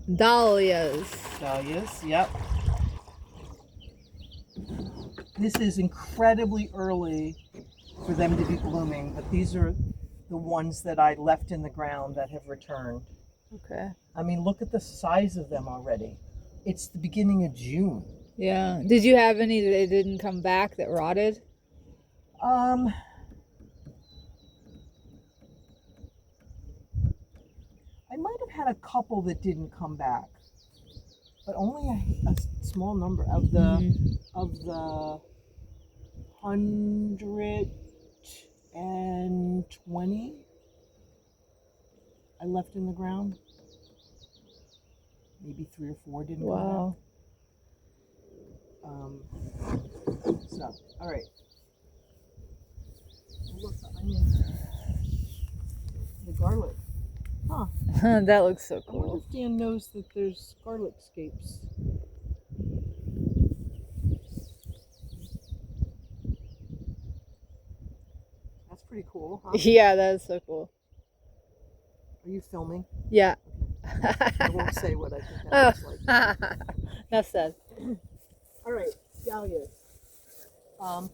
Dahlias. Dahlias, yep. This is incredibly early for them to be blooming, but these are the ones that I left in the ground that have returned. Okay. I mean, look at the size of them already. It's the beginning of June. Yeah. Did you have any that didn't come back that rotted? I might have had a couple that didn't come back, but only a small number of the 120 I left in the ground. Maybe 3 or 4 didn't come back. So, all right. Look, the onion, the garlic. Huh. That looks so I wonder cool. if Dan knows that there's garlic scapes. That's pretty cool, huh? Yeah, that is so cool. Are you filming? Yeah. Okay. I won't say what I think that looks like. That's sad. All right, Dahlias.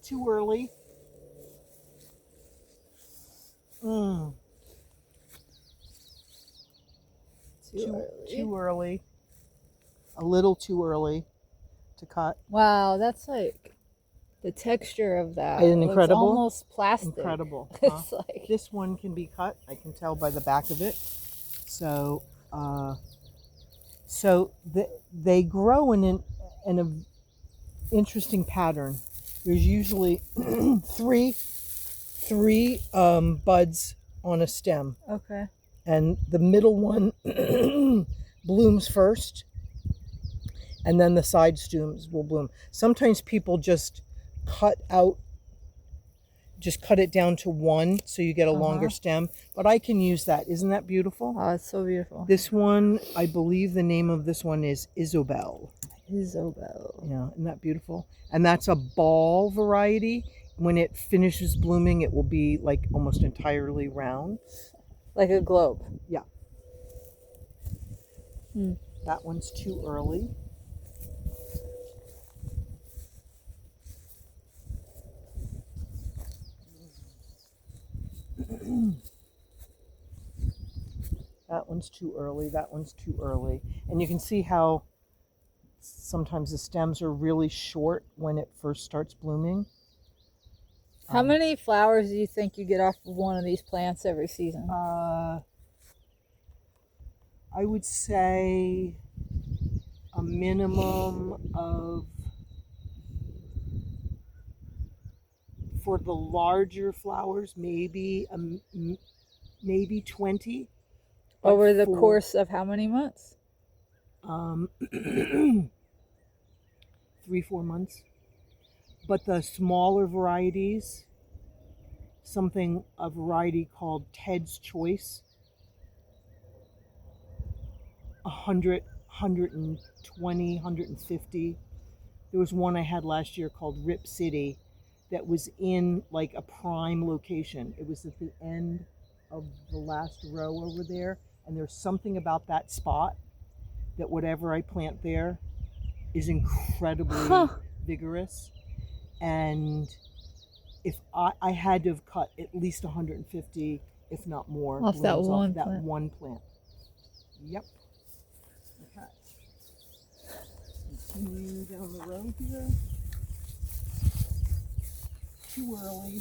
Too early. Too early. A little too early to cut. Wow, that's like the texture of that. Isn't it incredible? It's almost plastic. Incredible. Huh? It's like this one can be cut. I can tell by the back of it. So, they grow in an interesting pattern. There's usually three buds on a stem. okay. And the middle one blooms first, and then the side stems will bloom. Sometimes people just cut it down to one so you get a longer stem, but I can use that. Isn't that beautiful? Oh, it's so beautiful. This one, I believe the name of this one is Isobel. Isobel. Yeah, isn't that beautiful? And that's a ball variety. When it finishes blooming, it will be like almost entirely round. Like a globe. Yeah. That one's too early. That one's too early. That one's too early. And you can see how sometimes the stems are really short when it first starts blooming. How many flowers do you think you get off of one of these plants every season? I would say a minimum of, for the larger flowers, maybe 20. Over the course of how many months? 3-4 months. But the smaller varieties, a variety called Ted's Choice, 100, 120, 150. There was one I had last year called Rip City that was in like a prime location. It was at the end of the last row over there, and there's something about that spot that whatever I plant there is incredibly vigorous. And if I had to have cut at least 150, if not more, off that one plant. Yep. Okay. Continue down the road here. Too early.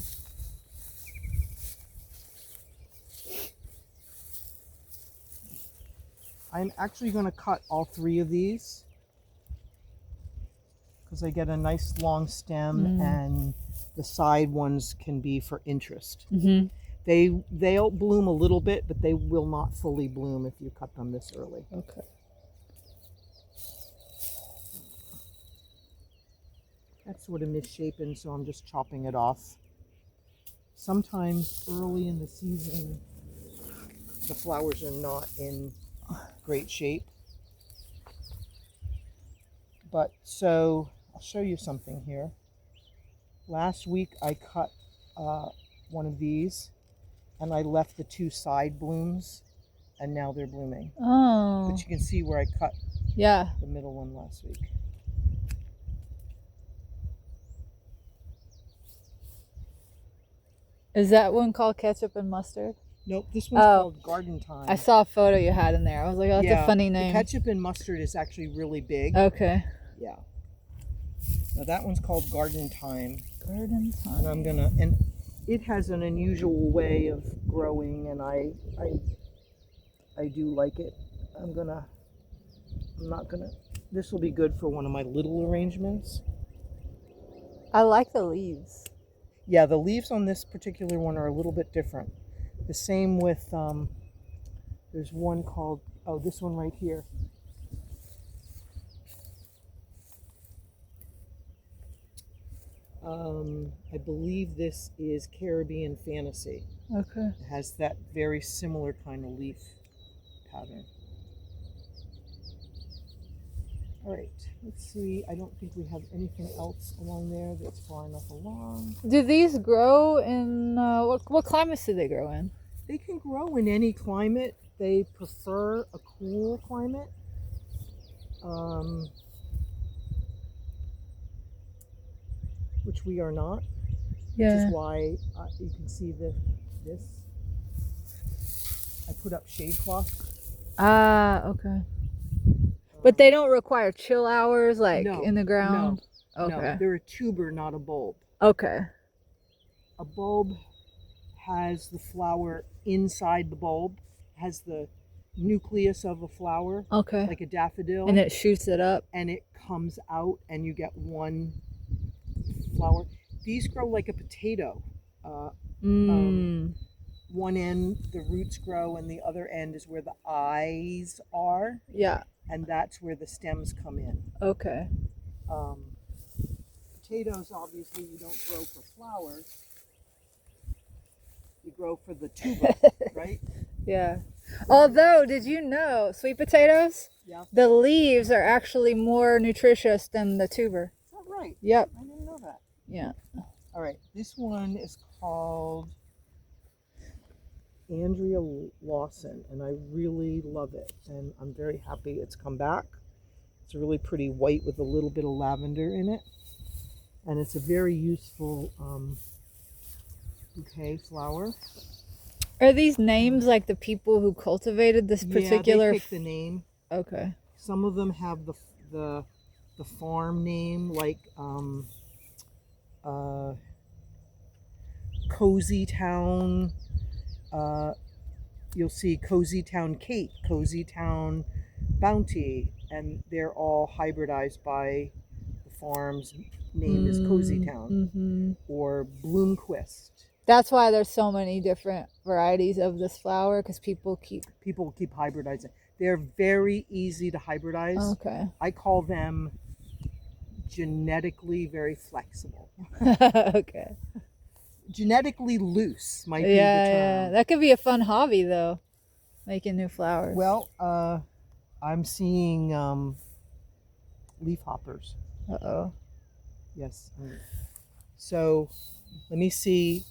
I'm actually going to cut all 3 of these because I get a nice long stem, and the side ones can be for interest. They'll bloom a little bit, but they will not fully bloom if you cut them this early. Okay. That's sort of misshapen, so I'm just chopping it off. Sometimes early in the season, the flowers are not in great shape. But so I'll show you something here. Last week I cut one of these, and I left the 2 side blooms and now they're blooming. Oh. But you can see where I cut Yeah. the middle one last week. Is that one called ketchup and mustard? Nope, this one's called Garden Time. I saw a photo you had in there. I was like, oh, that's a funny The name. ketchup and mustard is actually really big. Okay. Yeah. Now that one's called Garden Time. Garden Time. And I'm gonna, and it has an unusual way of growing, and I do like it. I'm not gonna, this will be good for one of my little arrangements. I like the leaves. Yeah, the leaves on this particular one are a little bit different. The same with, there's one called, oh, this one right here. I believe this is Caribbean Fantasy. Okay. It has that very similar kind of leaf pattern. All right, let's see. I don't think we have anything else along there that's far enough along. Do these grow in, what climates do they grow in? They can grow in any climate. They prefer a cool climate. Which we are not. Yeah. Which is why you can see this. I put up shade cloth. Ah, okay. But they don't require chill hours, like no, in the ground? No, okay. no, they're a tuber, not a bulb. Okay. A bulb has the flower inside the bulb, has the nucleus of a flower, Okay. like a daffodil. And it shoots it up? And it comes out and you get one flower. These grow like a potato. One end, the roots grow, and the other end is where the eyes are. Yeah. And that's where the stems come in. Okay. Potatoes, obviously, you don't grow for flowers. You grow for the tuber, right? Yeah. Although, did you know, sweet potatoes? Yeah. The leaves are actually more nutritious than the tuber. Is that right? Yep. I didn't know that. Yeah. All right. This one is called Andrea Lawson, and I really love it. And I'm very happy it's come back. It's a really pretty white with a little bit of lavender in it. And it's a very useful bouquet flower. Are these names like the people who cultivated this particular? Yeah, they pick the name. Okay. Some of them have the farm name, like Cozy Town. You'll see Cozy Town Kate, Cozy Town Bounty, and they're all hybridized by the farm's name is Cozy Town or Bloomquist. That's why there's so many different varieties of this flower, because people keep hybridizing. They're very easy to hybridize. Okay. I call them genetically very flexible. Okay. Genetically loose might be the term. Yeah, that could be a fun hobby though, making new flowers. Well, I'm seeing leaf hoppers. Uh-oh. Yes. So let me see.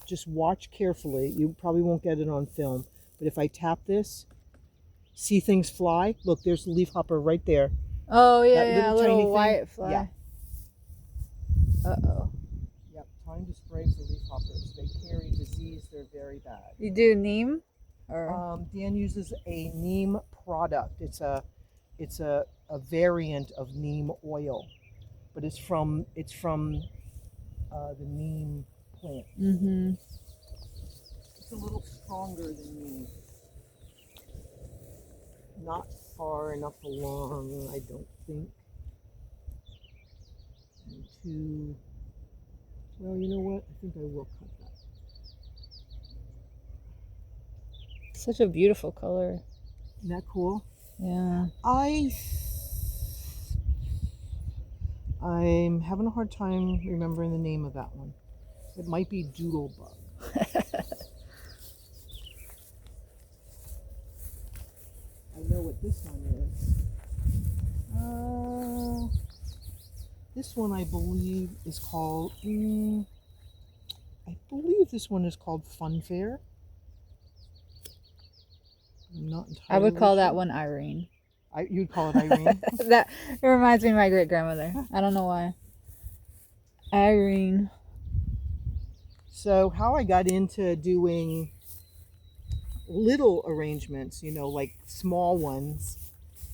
Just watch carefully. You probably won't get it on film, but if I tap this, see things fly. Look, there's a leaf hopper right there. Oh yeah, That yeah, a little little white fly. Yeah. Uh-oh. Yep, time to spray for leaf hoppers. They carry disease. They're very bad. You do neem? Or Dan uses a neem product. It's a variant of neem oil, but it's from the neem plant. It's a little stronger than neem. Not far enough along, I don't think. Well, you know what? I think I will cut that. such a beautiful color. Isn't that cool? Yeah. I'm having a hard time remembering the name of that one. It might be Doodlebug. I know what this one is. This one I believe is called, I believe this one is called Funfair. I'm not I would entirely call that sure. one Irene. You'd call it Irene? That it reminds me of my great grandmother. I don't know why. Irene. So how I got into doing little arrangements, you know, like small ones,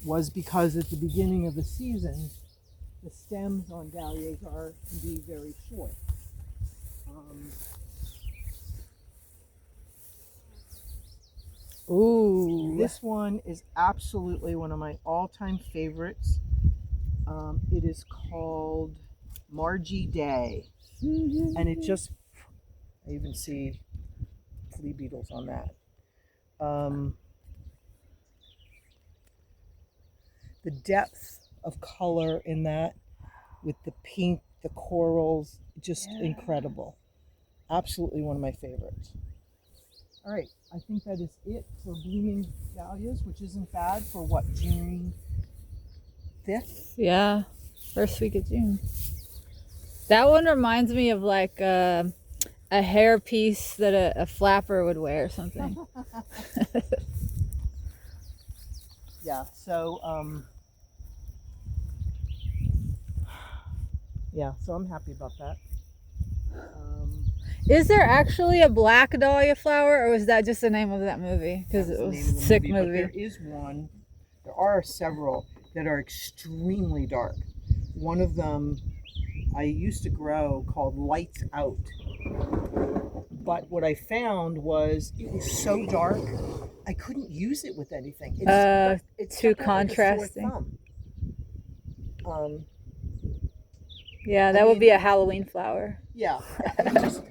was because at the beginning of the season, the stems on dahlias can be very short. Ooh. This one is absolutely one of my all-time favorites. It is called Margie Day, and it just, I even see flea beetles on that. The depth of color in that, with the pink, the corals, just incredible. Absolutely one of my favorites. All right, I think that is it for blooming dahlias, which isn't bad for what, June 5th? Yeah, first week of June. That one reminds me of like a hair piece that a flapper would wear or something. Yeah, so so I'm happy about that. Is there actually a black dahlia flower, or was that just the name of that movie? Because it was a sick movie. But there is one. There are several that are extremely dark. One of them I used to grow called Lights Out. But what I found was it was so dark, I couldn't use it with anything. It's too contrasting. Yeah, that would be a Halloween flower. Yeah, I just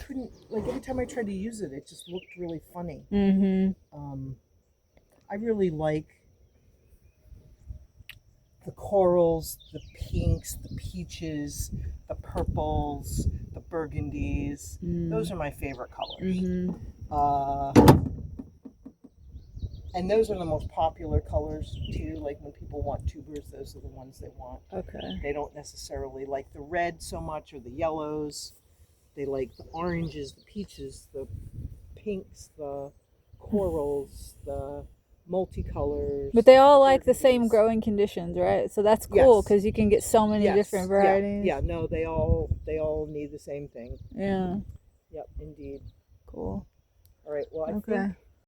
couldn't, like, every time I tried to use it, it just looked really funny. I really like the corals, the pinks, the peaches, the purples, the burgundies. Those are my favorite colors. And those are the most popular colors too. Like when people want tubers, those are the ones they want. Okay. They don't necessarily like the red so much or the yellows. They like the oranges, the peaches, the pinks, the corals, the multicolors. But they all like the same growing conditions, right? So that's cool because you can get so many different varieties. Yeah, no, they all need the same thing. Yeah. Yep, indeed. Cool. All right, well, I think